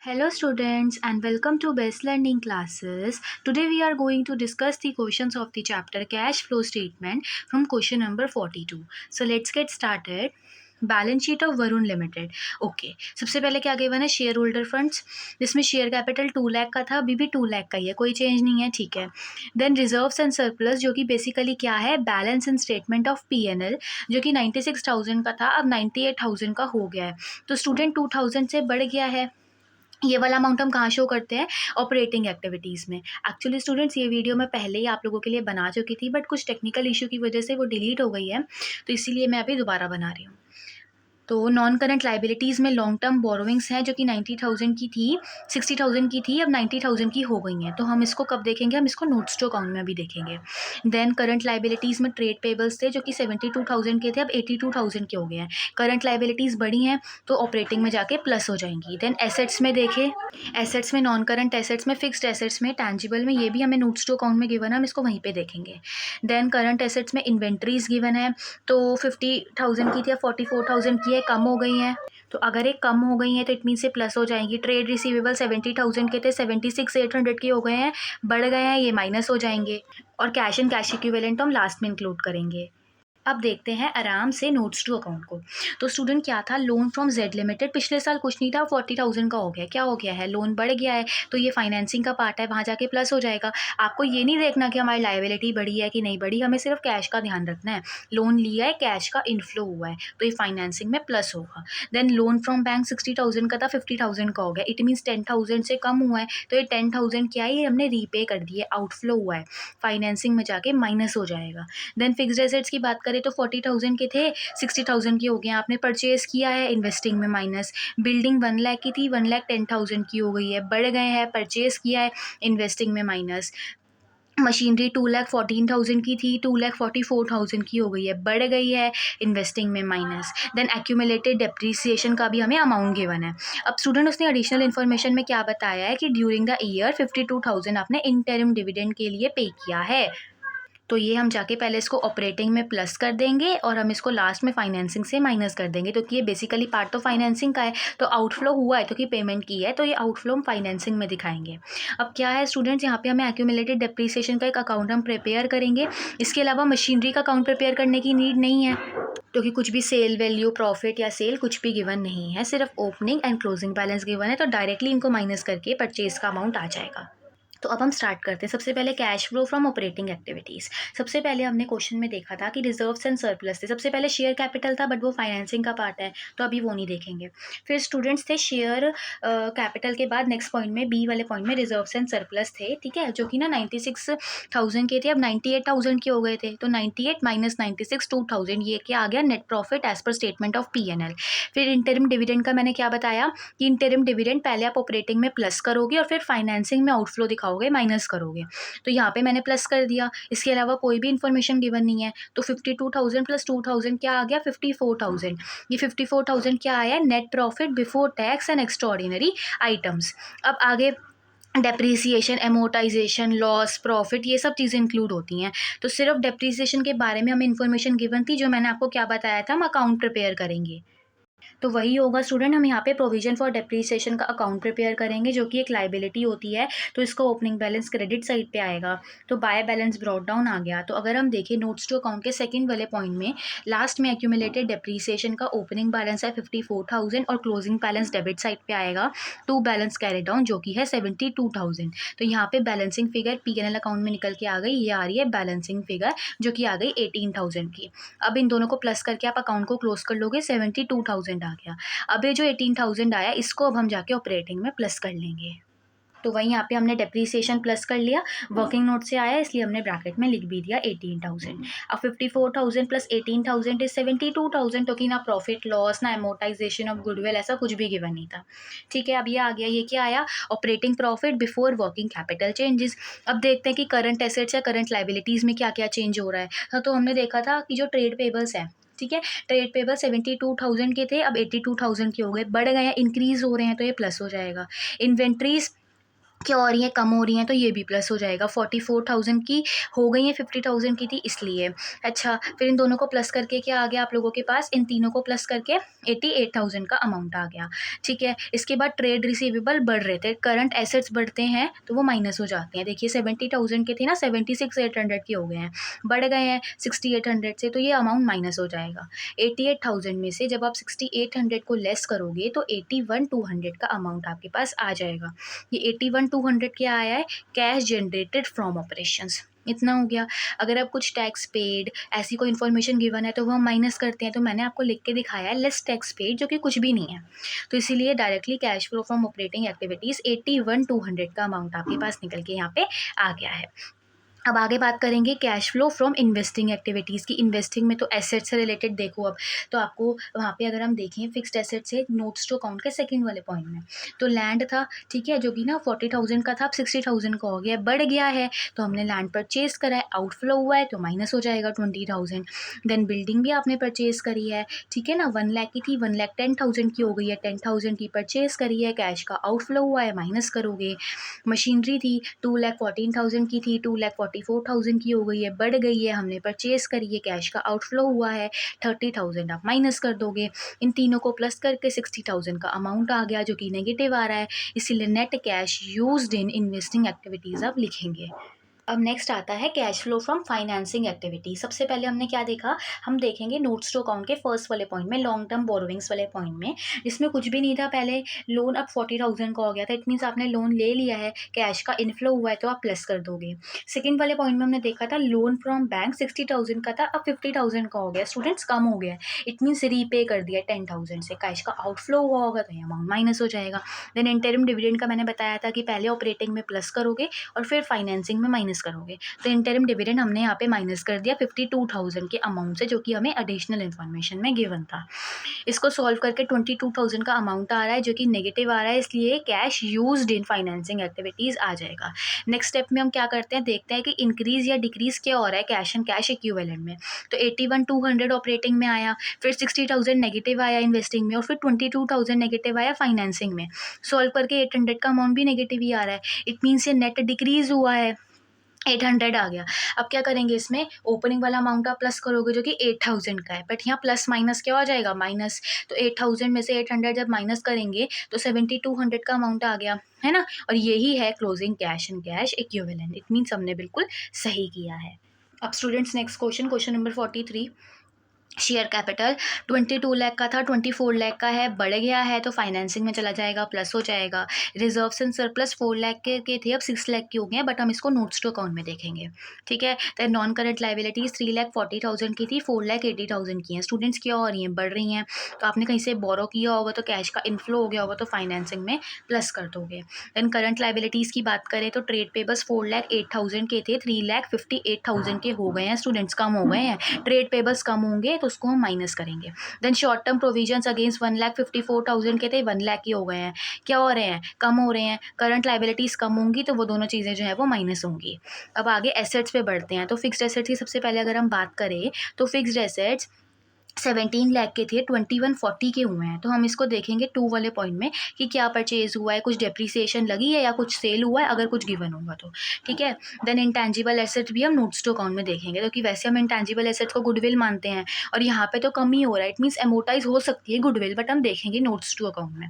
Hello students and welcome to Best Learning Classes. Today we are going to discuss the questions of the chapter Cash Flow Statement from question number 42. So let's get started. Balance sheet of Varun limited. Okay, सबसे पहले क्या given है? Share holder funds, जिसमें share capital 2 lakh का था, अभी भी 2 लाख का ही है, कोई चेंज नहीं है, ठीक है। देन रिजर्व्स एंड सरप्लस, जो कि बेसिकली क्या है? Balance in statement of PNL, जो कि 96,000 का था, अब 98,000 का हो गया है। तो स्टूडेंट 2,000 से बढ़ गया है। ये वाला अमाउंट हम कहाँ शो करते हैं? ऑपरेटिंग एक्टिविटीज़ में। एक्चुअली स्टूडेंट्स, ये वीडियो मैं पहले ही आप लोगों के लिए बना चुकी थी, बट कुछ टेक्निकल इशू की वजह से वो डिलीट हो गई है, तो इसीलिए मैं अभी दोबारा बना रही हूँ। तो नॉन करंट लाइबिलिटीज़ में लॉन्ग टर्म बोरोविंग्स हैं, जो कि 90,000 की थी, 60,000 की थी, अब 90,000 की हो गई हैं। तो हम इसको कब देखेंगे? हम इसको नोट्स टू अकाउंट में अभी देखेंगे। देन करंट लाइबिलिटीज़ में ट्रेड पेबल्स थे, जो कि 72,000 के थे, अब 82,000 के हो गए हैं। करंट लाइबिलिटीज़ बढ़ी हैं, तो ऑपरेटिंग में जाके प्लस हो जाएंगी। देन एसेट्स में देखें, एसेट्स में नॉन करंट एसेट्स में, फिक्स्ड एसेट्स में, टैंजिबल में, ये भी हमें नोट्स टू अकाउंट में गिवन है, हम इसको वहीं पे देखेंगे। देन करंट एसेट्स में इन्वेंट्रीज गिवन है, तो 50,000 की थी, 44,000 की है, कम हो गई हैं। तो अगर ये कम हो गई हैं तो इट मीन से प्लस हो जाएंगी। ट्रेड रिसीवेबल 70,000 के थे, 76,800 के हो गए हैं, बढ़ गए हैं, ये माइनस हो जाएंगे। और कैश एंड कैश इक्विवेलेंट हम लास्ट में इंक्लूड करेंगे। अब देखते हैं आराम से नोट्स टू अकाउंट को। तो स्टूडेंट क्या था? लोन फ्रॉम जेड लिमिटेड, पिछले साल कुछ नहीं था, 40,000 का हो गया। क्या हो गया है? लोन बढ़ गया है, तो ये फाइनेंसिंग का पार्ट है, वहाँ जाके प्लस हो जाएगा। आपको ये नहीं देखना कि हमारी लाइबिलिटी बढ़ी है कि नहीं बढ़ी, हमें सिर्फ कैश का ध्यान रखना है। लोन लिया है, कैश का इनफ्लो हुआ है, तो ये फाइनेंसिंग में प्लस होगा। देन लोन फ्रॉम बैंक 60,000 का था, 50,000 का हो गया, इट मीन्स 10,000 से कम हुआ है, तो ये 10,000 क्या है? ये हमने रीपे कर दिए, आउटफ्लो हुआ है, फाइनेंसिंग में जाके माइनस हो जाएगा। देन फिक्स्ड एसेट्स की बात करें तो 40,000 के थे, 60,000 के हो गए, आपने परचेज किया है, इन्वेस्टिंग में माइनस। बिल्डिंग 1 लाख की थी, 1,10,000 की हो गई है, बढ़ गए हैं, परचेज किया है, इन्वेस्टिंग में माइनस। मशीनरी 2,14,000 की थी, 2,44,000 की हो गई है, बढ़ गई है, इन्वेस्टिंग में माइनस। देन एक्यूमुलेटेड डेप्रिसिएशन का भी हमें अमाउंट गिवन है। अब स्टूडेंट उसने एडिशनल इन्फॉर्मेशन में क्या बताया है कि ड्यूरिंग द ईयर 52,000 आपने इंटरिम डिविडेंड के लिए पे किया है। तो ये हम जाके पहले इसको ऑपरेटिंग में प्लस कर देंगे और हम इसको लास्ट में फाइनेंसिंग से माइनस कर देंगे, क्योंकि ये बेसिकली पार्ट तो फाइनेंसिंग का है। तो आउटफ्लो हुआ है क्योंकि पेमेंट की है, तो ये आउटफ्लो हम फाइनेंसिंग में दिखाएंगे। अब क्या है स्टूडेंट्स, यहाँ पे हमें एक्यूमुलेटेड डेप्रिसिएशन का एक अकाउंट हम प्रिपेयर करेंगे। इसके अलावा मशीनरी का अकाउंट प्रिपेयर करने की नीड नहीं है, क्योंकि कुछ भी सेल वैल्यू, प्रॉफिट या सेल कुछ भी गिवन नहीं है, सिर्फ opening and closing balance given है, तो डायरेक्टली इनको माइनस करके परचेज का अमाउंट आ जाएगा। तो अब हम स्टार्ट करते हैं। सबसे पहले cash flow from operating activities. सबसे पहले हमने क्वेश्चन में देखा था कि रिजर्व्स एंड सरप्लस थे। सबसे पहले शेयर कैपिटल था, बट वो फाइनेंसिंग का पार्ट है, तो अभी वो नहीं देखेंगे। फिर स्टूडेंट्स थे शेयर कैपिटल के बाद नेक्स्ट पॉइंट में, बी वाले पॉइंट में रिजर्व्स एंड सरप्लस थे, ठीक है, जो कि ना 96,000 के थे, अब 98,000 के हो गए थे। तो 98 माइनस 96, 2,000, ये क्या आ गया? Net profit as per statement of PNL. फिर इंटरिम डिविडेंड का मैंने क्या बताया कि इंटरिम डिविडेंड पहले आप ऑपरेटिंग में प्लस करोगे और फिर फाइनेंसिंग में आउटफ्लो दिखाओगे, माइनस करोगे। तो यहाँ पे मैंने प्लस कर दिया, इसके अलावा कोई भी इन्फॉर्मेशन गिवन नहीं है। तो 52,000 प्लस 2,000 क्या आ गया? 54,000। ये 54,000 क्या आया? Net profit before tax and extraordinary items. अब आगे डेप्रीसिएशन, एमोटाइजेशन, लॉस, प्रॉफिट, ये सब चीज़ें इंक्लूड होती हैं। तो सिर्फ डेप्रीसिएशन के बारे में हमें इन्फॉर्मेशन गिवन थी, जो मैंने आपको क्या बताया था, हम अकाउंट प्रिपेयर करेंगे। तो वही होगा स्टूडेंट, हम यहाँ पे प्रोविजन फॉर डेप्रिसिएशन का अकाउंट प्रिपेयर करेंगे, जो कि एक लाइबिलिटी होती है, तो इसका ओपनिंग बैलेंस क्रेडिट साइड पे आएगा। तो बाय बैलेंस ब्रॉट डाउन आ गया। तो अगर हम देखें नोट्स टू अकाउंट के सेकंड वाले पॉइंट में, लास्ट में एक्यूमुलेटेड डेप्रिसिएशन का ओपनिंग बैलेंस है 54,000 और क्लोजिंग बैलेंस डेबिट साइड पे आएगा, टू बैलेंस कैरी डाउन, जो कि है 72,000। तो यहाँ पे बैलेंसिंग फिगर पीएनएल अकाउंट में निकल के आ गई, ये आ रही है बैलेंसिंग फिगर, जो कि आ गई 18,000 की। अब इन दोनों को प्लस करके आप अकाउंट को क्लोज कर लोगे, 72,000 आ गया। अब ये जो 18,000 आया, इसको अब हम जाके ऑपरेटिंग में प्लस कर लेंगे। तो वहीं यहाँ पे हमने डेप्रीसिएशन प्लस कर लिया, वर्किंग नोट से आया, इसलिए हमने ब्रैकेट में लिख भी दिया 18,000। अब 54,000 प्लस 18,000 इज 72,000, तो कि ना प्रॉफिट लॉस, ना एमोटाइजेशन ऑफ गुडविल, ऐसा कुछ भी गिवन नहीं था, ठीक है। अब ये आ गया, ये क्या आया? Operating profit before working capital changes. अब देखते हैं कि करंट एसेट्स या करंट लाइबिलिटीज़ में क्या क्या चेंज हो रहा है। हाँ, तो हमने देखा था कि जो ट्रेड पेबल्स है, ठीक है, ट्रेड पेबल 72,000 के थे, अब 82,000 के हो गए, बढ़ गए हैं, इंक्रीज हो रहे हैं, तो ये प्लस हो जाएगा। इन्वेंट्रीज क्या हो रही हैं, कम हो रही हैं, तो ये भी प्लस हो जाएगा। 44,000 की हो गई हैं, 50,000 की थी इसलिए। अच्छा, फिर इन दोनों को प्लस करके क्या आ गया आप लोगों के पास, इन तीनों को प्लस करके 88,000 का अमाउंट आ गया। ठीक है, इसके बाद ट्रेड रिसीवेबल बढ़ रहे थे, करंट एसेट्स बढ़ते हैं तो वो माइनस हो जाते हैं। देखिए 70,000 के थे ना, 76,800 के हो गए हैं, बढ़ गए हैं 6800 से, तो ये अमाउंट माइनस हो जाएगा। 88,000 में से जब आप 6800 को लेस करोगे तो 81,200 का अमाउंट आपके पास आ जाएगा। ये 81,200 क्या आया है, कैश जनरेटेड फ्रॉम ऑपरेशंस, इतना हो गया। अगर अब कुछ टैक्स पेड ऐसी कोई इन्फॉर्मेशन गिवन है तो वो हम माइनस करते हैं, तो मैंने आपको लिख के दिखाया है लेस टैक्स पेड, जो कि कुछ भी नहीं है। तो इसीलिए directly cash flow from operating activities 81,200 का अमाउंट आपके पास निकल के यहाँ पे आ गया है। अब आगे बात करेंगे cash flow from investing activities की। इन्वेस्टिंग में तो एसेट से रिलेटेड देखो, अब तो आपको वहाँ पे अगर हम देखें फिक्स्ड एसेट से नोट्स टू अकाउंट के सेकंड वाले पॉइंट में, तो लैंड था, ठीक है, जो कि ना 40,000 का था, अब 60,000 का हो गया, बढ़ गया है, तो हमने लैंड परचेज करा है, आउटफ्लो हुआ है तो माइनस हो जाएगा 20,000। देन बिल्डिंग भी आपने परचेज करी है, ठीक है ना, 1 लाख की थी, 1,10,000 की हो गई है, 10,000 की परचेज करी है, कैश का आउटफ्लो हुआ है, माइनस करोगे। मशीनरी थी 2,14,000 की थी, 2,44,000 की हो गई है, बढ़ गई है, हमने परचेज करी है, कैश का आउटफ्लो हुआ है, 30,000 आप माइनस कर दोगे। इन तीनों को प्लस करके 60,000 का अमाउंट आ गया, जो कि नेगेटिव आ रहा है, इसीलिए net cash used in investing activities आप लिखेंगे। अब नेक्स्ट आता है cash flow from financing activity. सबसे पहले हमने क्या देखा, हम देखेंगे नोट्स टू अकाउंट के फर्स्ट वाले पॉइंट में, लॉन्ग टर्म बोरोविंग्स वाले पॉइंट में, जिसमें कुछ भी नहीं था पहले, लोन अब 40,000 का हो गया था, इट मीन्स आपने लोन ले लिया है, कैश का इनफ्लो हुआ है तो आप प्लस कर दोगे। सेकेंड वाले पॉइंट में हमने देखा था लोन फ्रॉम बैंक 60,000 का था, अब 50,000 का हो गया, स्टूडेंट्स कम हो गया, इट मीन्स रीपे कर दिया 10,000 से, कैश का आउटफ्लो हुआ होगा तो ये अमाउंट माइनस हो जाएगा। देन इंटरिम डिविडेंड का मैंने बताया था कि पहले ऑपरेटिंग में प्लस करोगे और फिर फाइनेंसिंग में माइनस करोगे, तो इंटरिम डिविडेंड हमने यहाँ पे माइनस कर दिया 52,000 के अमाउंट से, जो कि हमें एडिशनल इन्फॉर्मेशन में गिवन था। इसको सॉल्व करके 22,000 का अमाउंट आ रहा है, जो कि नेगेटिव आ रहा है, इसलिए cash used in financing activities आ जाएगा। नेक्स्ट स्टेप में हम क्या करते हैं, देखते हैं कि इंक्रीज या डिक्रीज क्या हो रहा है कैश एंड कैश इक्विवेलेंट में। तो 81,200 ऑपरेटिंग में आया, फिर 60,000 नेगेटिव आया इन्वेस्टिंग में, और फिर 22,000 नेगेटिव आया फाइनेंसिंग में। सॉल्व करके 800 का अमाउंट भी नेगेटिव ही आ रहा है, इट मीन्स ये नेट डिक्रीज हुआ है, 800 आ गया। अब क्या करेंगे, इसमें ओपनिंग वाला अमाउंट आप प्लस करोगे जो कि 8,000 का है, बट यहाँ प्लस माइनस क्या हो जाएगा, माइनस। तो 8,000 में से 800 जब माइनस करेंगे तो 7,200 का अमाउंट आ गया, है ना। और यही है closing cash and cash equivalent, it means हमने बिल्कुल सही किया है। अब students next question, question number 43। Share capital 22 lakh का था, 24 लाख का है, बढ़ गया है तो फाइनेंसिंग में चला जाएगा, प्लस हो जाएगा। रिजर्व्स एंड सरप्लस 4 लाख के थे, अब 6 लाख के हो गए हैं, बट हम इसको नोट्स टू अकाउंट में देखेंगे, ठीक है। तो नॉन करंट लाइबिलिटीज 3,40,000 की थी, 4,80,000 की हैं। स्टूडेंट्स क्या हो रही हैं, बढ़ रही हैं, तो आपने कहीं से बोरो किया होगा तो कैश का इनफ्लो हो गया होगा, तो फाइनेंसिंग में प्लस कर दोगे। देन करंट लाइबिलिटीज़ की बात करें तो ट्रेड पेबल्स 4,08,000 के थे, 3,58,000 के हो गए हैं, स्टूडेंट्स कम हो गए हैं, ट्रेड पेबल्स कम होंगे तो उसको हम माइनस करेंगे। Then short term provisions against 1,54,000 के थे, 1 लाख की हो गए हैं, क्या हो रहे हैं, कम हो रहे हैं, करंट लाइबिलिटीज़ कम होंगी तो वो दोनों चीज़ें जो है वो माइनस होंगी। अब आगे एसेट्स पे बढ़ते हैं, तो फिक्स्ड एसेट्स की सबसे पहले अगर हम बात करें तो फिक्स्ड एसेट्स 17 लाख के थे, 2140 के हुए हैं, तो हम इसको देखेंगे 2 वाले पॉइंट में कि क्या परचेज हुआ है, कुछ डेप्रिसिएशन लगी है या कुछ सेल हुआ है, अगर कुछ गिवन होगा तो, ठीक है। देन इंटेंजिबल एसेट भी हम नोट्स टू अकाउंट में देखेंगे, क्योंकि वैसे हम इंटेंजिबल एसेट्स को गुडविल मानते हैं और यहाँ पे तो कम ही हो रहा है, इट मीन्स एमोटाइज हो सकती है गुडविल, बट हम देखेंगे नोट्स टू अकाउंट में।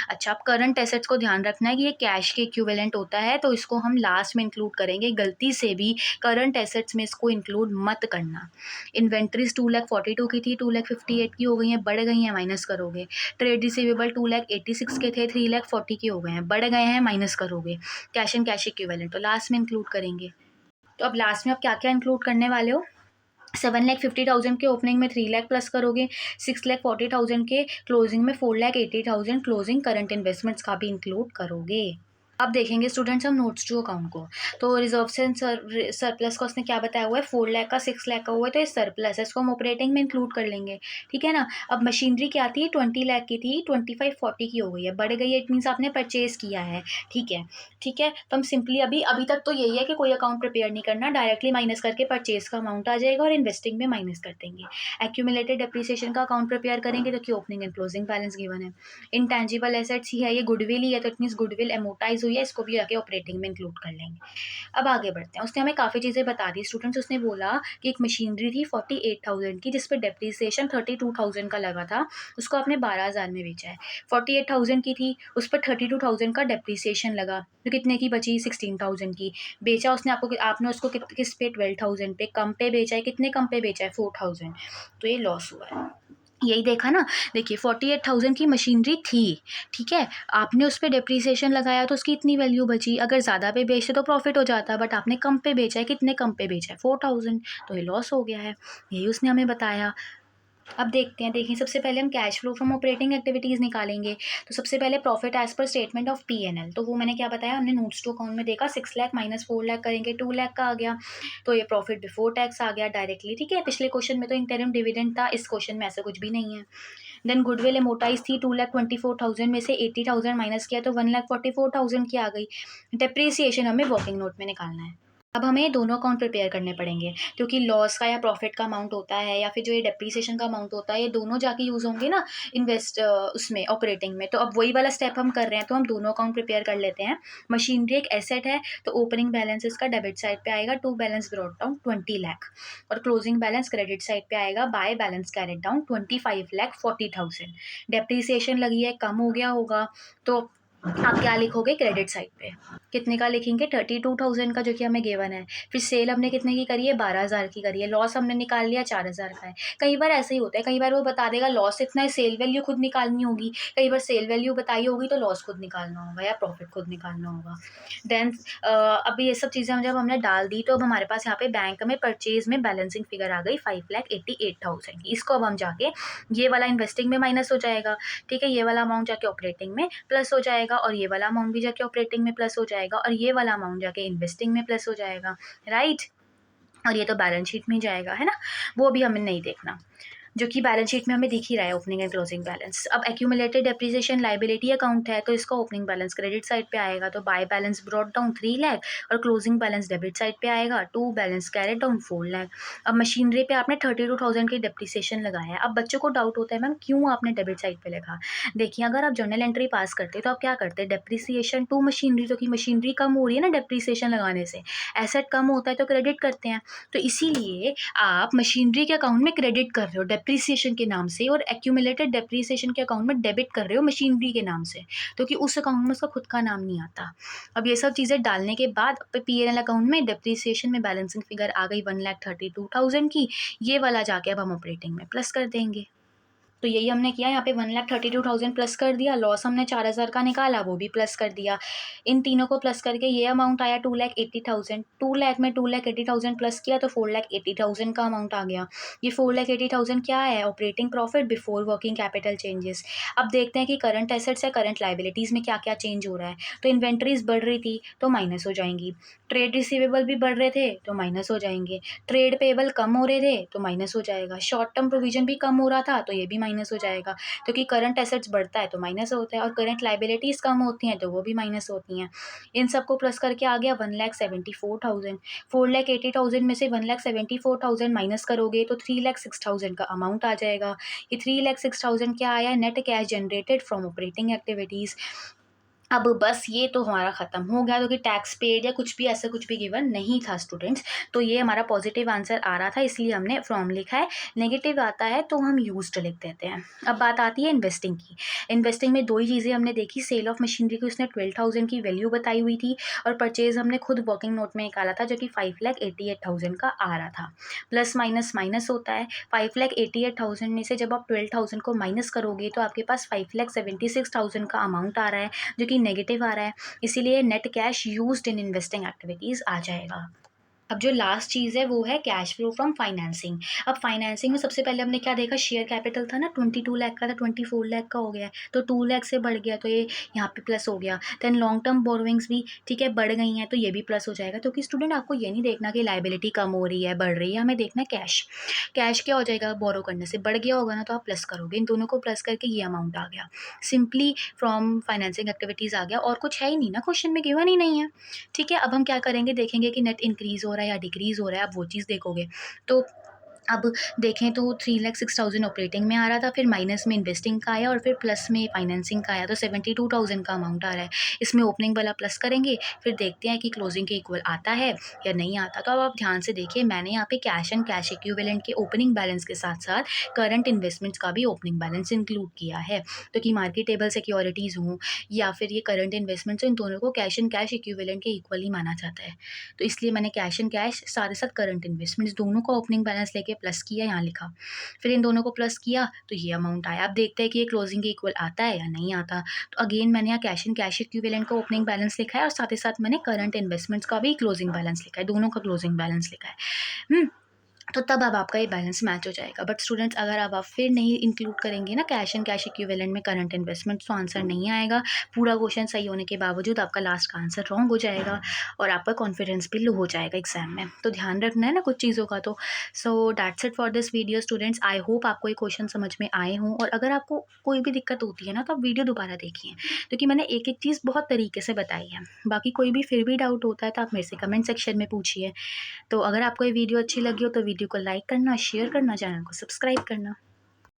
अच्छा, अब करंट एसेट्स को ध्यान रखना है कि ये कैश के इक्विवेलेंट होता है, तो इसको हम लास्ट में इंक्लूड करेंगे, गलती से भी करंट एसेट्स में इसको इंक्लूड मत करना। इन्वेंट्रीज 2,42,000 की थी, 2,58,000 की हो गई हैं, बढ़ गई हैं, माइनस करोगे। ट्रेड रिसीवेबल 2,86,000 के थे, 3,40,000 के हो गए हैं, बढ़ गए हैं, माइनस करोगे। कैश एंड कैश इक्विवेलेंट तो लास्ट में इंक्लूड करेंगे। तो अब लास्ट में आप क्या क्या इंक्लूड करने वाले हो, 7,50,000 के ओपनिंग में 3 लाख प्लस करोगे, 6,40,000 के क्लोजिंग में 4,80,000 क्लोजिंग करंट इन्वेस्टमेंट्स का भी इंक्लूड करोगे। अब देखेंगे स्टूडेंट्स हम नोट्स टू अकाउंट को, तो रिजर्व एंड सरप्लस का उसने क्या बताया हुआ है, 4 लाख का 6 लाख का हुआ है, तो ये सरप्लस है, इसको हम ऑपरेटिंग में इंक्लूड कर लेंगे, ठीक है ना। अब मशीनरी क्या थी, 20 लाख की थी, 2540 की हो गई है, बढ़ गई है, इट मीन्स आपने परचेज किया है, ठीक है, ठीक है। तो हम सिंपली अभी अभी तक तो यही है कि कोई अकाउंट प्रिपेयर नहीं करना, डायरेक्टली माइनस करके परचेज का अमाउंट आ जाएगा और इन्वेस्टिंग में माइनस कर देंगे। एक्यूमुलेटेड डेप्रिसिएशन का अकाउंट प्रिपेयर करेंगे तो कि opening and closing balance given है। इंटेंजिबल एसेट्स ही है, ये गुडविल ही है, तो इट मीन्स गुडविल एमोटाइज हुई है इसको भी जाके ऑपरेटिंग में इंक्लूड कर लेंगे। अब आगे बढ़ते हैं। उसने हमें काफ़ी चीज़ें बता दी स्टूडेंट्स। उसने बोला कि एक मशीनरी थी 48,000 की, जिस पे डेप्रिसिएशन 32,000 का लगा था, उसको आपने 12,000 में बेचा है। 48,000 की थी, उस पर 32,000 का डेप्रिसिएशन लगा, तो कितने की बची? 16,000 की। बेचा उसने आपको, आपने उसको किस पे? 12,000 पे। कम पे बेचा है, कितने कम पे बेचा है? 4,000। तो ये लॉस हुआ है। यही देखा ना, देखिए 48,000 की मशीनरी थी, ठीक है, आपने उस पे डेप्रिसिएशन लगाया तो उसकी इतनी वैल्यू बची। अगर ज़्यादा पे बेचते तो प्रॉफिट हो जाता, बट आपने कम पे बेचा है, कितने कम पे बेचा है? 4,000। तो ये लॉस हो गया है, यही उसने हमें बताया। अब देखते हैं, देखिए सबसे पहले हम cash flow from operating activities निकालेंगे। तो सबसे पहले profit as per statement of P&L, तो वो मैंने क्या बताया, हमने नोट्स टू अकाउंट में देखा 6 लाख माइनस 4 लाख करेंगे 2 लाख का आ गया। तो ये प्रॉफिट बिफोर टैक्स आ गया डायरेक्टली, ठीक है। पिछले क्वेश्चन में तो इंटरिम डिविडेंड था, इस क्वेश्चन में ऐसा कुछ भी नहीं है। देन गुडविल एमोटाइज थी 2,24,000 में से 80,000 माइनस किया तो 1,44,000 की आ गई। डेप्रिसिएशन हमें वर्किंग नोट में निकालना है। अब हमें दोनों अकाउंट प्रिपेयर करने पड़ेंगे, क्योंकि लॉस का या प्रॉफिट का अमाउंट होता है या फिर जो ये डेप्रिसिएशन का अमाउंट होता है, ये दोनों जाके यूज़ होंगे ना उसमें ऑपरेटिंग में। तो अब वही वाला स्टेप हम कर रहे हैं, तो हम दोनों अकाउंट प्रिपेयर कर लेते हैं। मशीनरी एक एसेट है, तो ओपनिंग बैलेंस इसका डेबिट साइड पे आएगा, to balance brought down 20 lakh, और क्लोजिंग बैलेंस क्रेडिट साइड पे आएगा, by balance carried down 25,40,000। Depreciation लगी है, कम हो गया होगा, तो आप क्या लिखोगे क्रेडिट साइड पे? कितने का लिखेंगे? 32,000 का, जो कि हमें गिवन है। फिर सेल हमने कितने की करी है? 12,000 की करी है। लॉस हमने निकाल लिया 4,000 का है। कई बार ऐसा ही होता है, कई बार वो बता देगा लॉस इतना है, सेल वैल्यू खुद निकालनी होगी। कई बार सेल वैल्यू बताई होगी तो लॉस खुद निकालना होगा या प्रॉफिट खुद निकालना होगा। देन अभी ये सब चीज़ें हम जब हमने डाल दी, तो अब हमारे पास यहाँ पे बैंक में परचेज में बैलेंसिंग फिगर आ गई 5,88,000 की। इसको अब हम जाके, ये वाला इन्वेस्टिंग में माइनस हो जाएगा, ठीक है, ये वाला अमाउंट जाके ऑपरेटिंग में प्लस हो जाएगा, और ये वाला अमाउंट भी जाके ऑपरेटिंग में प्लस हो जाएगा, और ये वाला अमाउंट जाके इन्वेस्टिंग में प्लस हो जाएगा, राइट। और ये तो बैलेंस शीट में ही जाएगा, है ना, वो भी हमें नहीं देखना, जो कि बैलेंस शीट में हमें दिख ही रहा है, ओपनिंग एंड क्लोजिंग बैलेंस। अब एक्यूमुलेटेड डेप्रिसिएशन लाइबिलिटी अकाउंट है, तो इसका ओपनिंग बैलेंस क्रेडिट साइड पे आएगा, तो by balance brought down 3 lakh, और क्लोजिंग बैलेंस डेबिट साइड पे आएगा, to balance carried down 4 lakh. अब मशीनरी पे आपने 32,000 की डेप्रिसिएशन लगाया है। अब बच्चों को डाउट होता है, मैम क्यों आपने डेबिट साइड पे लिखा? देखिए, अगर आप जर्नल एंट्री पास करते तो आप क्या करते? डेप्रिसिएशन टू मशीनरी, तो कि मशीनरी कम हो रही है ना डेप्रिसिएशन लगाने से, एसेट कम होता है तो क्रेडिट करते हैं, तो इसीलिए आप मशीनरी के अकाउंट में क्रेडिट कर रहे हो डेप्रिसिएशन के नाम से, और एक्यूमुलेटेड डेप्रिसिएशन के अकाउंट में डेबिट कर रहे हो मशीनरी के नाम से, क्योंकि उस अकाउंट में उसका खुद का नाम नहीं आता। अब ये सब चीज़ें डालने के बाद P&L अकाउंट में डेप्रिसिएशन में बैलेंसिंग फिगर आ गई 1,32,000 की। ये वाला जाके अब हम ऑपरेटिंग में प्लस कर देंगे। तो यही हमने किया, यहाँ पे 1,32,000 प्लस कर दिया, लॉस हमने 4,000 का निकाला, वो भी प्लस कर दिया। इन तीनों को प्लस करके ये अमाउंट आया 2,80,000। 2 लाख में 2,80,000 प्लस किया तो 4,80,000 का अमाउंट आ गया। ये 4,80,000 क्या है? Operating profit before working capital changes. अब देखते हैं कि करंट एसेट्स या करंट लाइबिलिटीज़ में क्या क्या चेंज हो रहा है। तो इन्वेंट्रीज बढ़ रही थी तो माइनस हो जाएंगी, ट्रेड रिसीवेबल भी बढ़ रहे थे तो माइनस हो जाएंगे, ट्रेड पेबल कम हो रहे थे तो माइनस हो जाएगा, शॉर्ट टर्म प्रोविजन भी कम हो रहा था तो ये भी माइनस हो जाएगा, क्योंकि करंट एसेट्स बढ़ता है तो माइनस होता है, और करंट लाइबिलिटीज़ कम होती हैं तो वो भी माइनस होती हैं। इन सबको प्लस करके आ गया 1,74,000। 4,80,000 में से 1,74,000 माइनस करोगे तो 3,06,000 का अमाउंट आ जाएगा। ये 3,06,000 क्या आया? Net cash generated from operating activities. अब बस ये तो हमारा ख़त्म हो गया, क्योंकि टैक्स पेड या कुछ भी ऐसा कुछ भी गिवन नहीं था स्टूडेंट्स। तो ये हमारा पॉजिटिव आंसर आ रहा था, इसलिए हमने फ्रॉम लिखा है। नेगेटिव आता है तो हम यूज्ड लिख देते हैं। अब बात आती है इन्वेस्टिंग की। इन्वेस्टिंग में दो ही चीज़ें हमने देखी, सेल ऑफ मशीनरी की उसने 12,000 की वैल्यू बताई हुई थी, और परचेज हमने खुद वर्किंग नोट में निकाला था, जो कि 5,88,000 का आ रहा था। प्लस माइनस माइनस होता है। 5,88,000 में से जब आप 12,000 को माइनस करोगे तो आपके पास 5,76,000 का अमाउंट आ रहा है, जो कि नेगेटिव आ रहा है, इसीलिए net cash used in investing activities आ जाएगा। अब जो लास्ट चीज़ है वो है कैश फ्लो फ्रॉम फाइनेंसिंग। अब फाइनेंसिंग में सबसे पहले हमने क्या देखा, शेयर कैपिटल था ना 22 लाख का था, 24 लाख का हो गया है, तो 2 लाख से बढ़ गया तो ये यहाँ पे प्लस हो गया। देन लॉन्ग टर्म बोरोइंग्स भी ठीक है बढ़ गई हैं, तो ये भी प्लस हो जाएगा, क्योंकि स्टूडेंट आपको ये नहीं देखना कि लाइबिलिटी कम हो रही है बढ़ रही है, हमें देखना है कैश। कैश क्या हो जाएगा? बोरो करने से बढ़ गया होगा ना, तो आप प्लस करोगे, इन दोनों को प्लस करके ये अमाउंट आ गया, सिंपली फ्रॉम फाइनेंसिंग एक्टिविटीज़ आ गया, और कुछ है ही नहीं ना, क्वेश्चन में गिवन ही नहीं है। ठीक है, अब हम क्या करेंगे, देखेंगे कि नेट इंक्रीज़ हो रहा है या डिक्रीज़ हो रहा है, आप वो चीज़ देखोगे। तो अब देखें तो 3,06,000 ऑपरेटिंग में आ रहा था, फिर माइनस में इन्वेस्टिंग का आया और फिर प्लस में फाइनेंसिंग का आया, तो 72,000 का अमाउंट आ रहा है। इसमें ओपनिंग वाला प्लस करेंगे, फिर देखते हैं कि क्लोजिंग के इक्वल आता है या नहीं आता। तो अब आप ध्यान से देखिए, मैंने यहाँ पे कैश एंड कैश इक्विवेलेंट के ओपनिंग बैलेंस के साथ साथ करंट इन्वेस्टमेंट्स का भी ओपनिंग बैलेंस इंक्लूड किया है। तो कि मार्केटेबल सिक्योरिटीज़ हों या फिर ये करंट इन्वेस्टमेंट्स, इन दोनों को कैश एंड कैश इक्विवेलेंट के इक्वल ही माना जाता है। तो इसलिए मैंने कैश एंड कैश साथ साथ करंट इन्वेस्टमेंट्स दोनों का ओपनिंग बैलेंस लेके प्लस किया, यहाँ लिखा। फिर इन दोनों को प्लस किया तो ये अमाउंट आया। अब देखते हैं कि ये क्लोजिंग के इक्वल आता है या नहीं आता। तो अगेन मैंने यहाँ कैश एंड कैश इक्विवेलेंट का ओपनिंग बैलेंस लिखा है और साथ ही साथ मैंने करंट इन्वेस्टमेंट्स का भी क्लोजिंग बैलेंस लिखा है, दोनों का क्लोजिंग बैलेंस लिखा है। तो तब अब आपका ये बैलेंस मैच हो जाएगा। बट स्टूडेंट्स, अगर अब आप फिर नहीं इंक्लूड करेंगे ना कैश एंड कैश इक्विवेलेंट में करंट इन्वेस्टमेंट, तो आंसर नहीं आएगा। पूरा क्वेश्चन सही होने के बावजूद आपका लास्ट का आंसर रॉन्ग हो जाएगा और आपका कॉन्फिडेंस भी लो हो जाएगा एग्जाम में। तो ध्यान रखना है ना कुछ चीज़ों का। तो so that's it for this video students. I hope आपको ये क्वेश्चन समझ में आए हों, और अगर आपको कोई भी दिक्कत होती है ना तो आप वीडियो दोबारा देखिए, क्योंकि मैंने एक एक चीज़ बहुत तरीके से बताई है। बाकी कोई भी फिर भी डाउट होता है तो आप मेरे से कमेंट सेक्शन में पूछिए। तो अगर आपको ये वीडियो अच्छी लगी हो तो वीडियो को लाइक करना, शेयर करना, चैनल को सब्सक्राइब करना।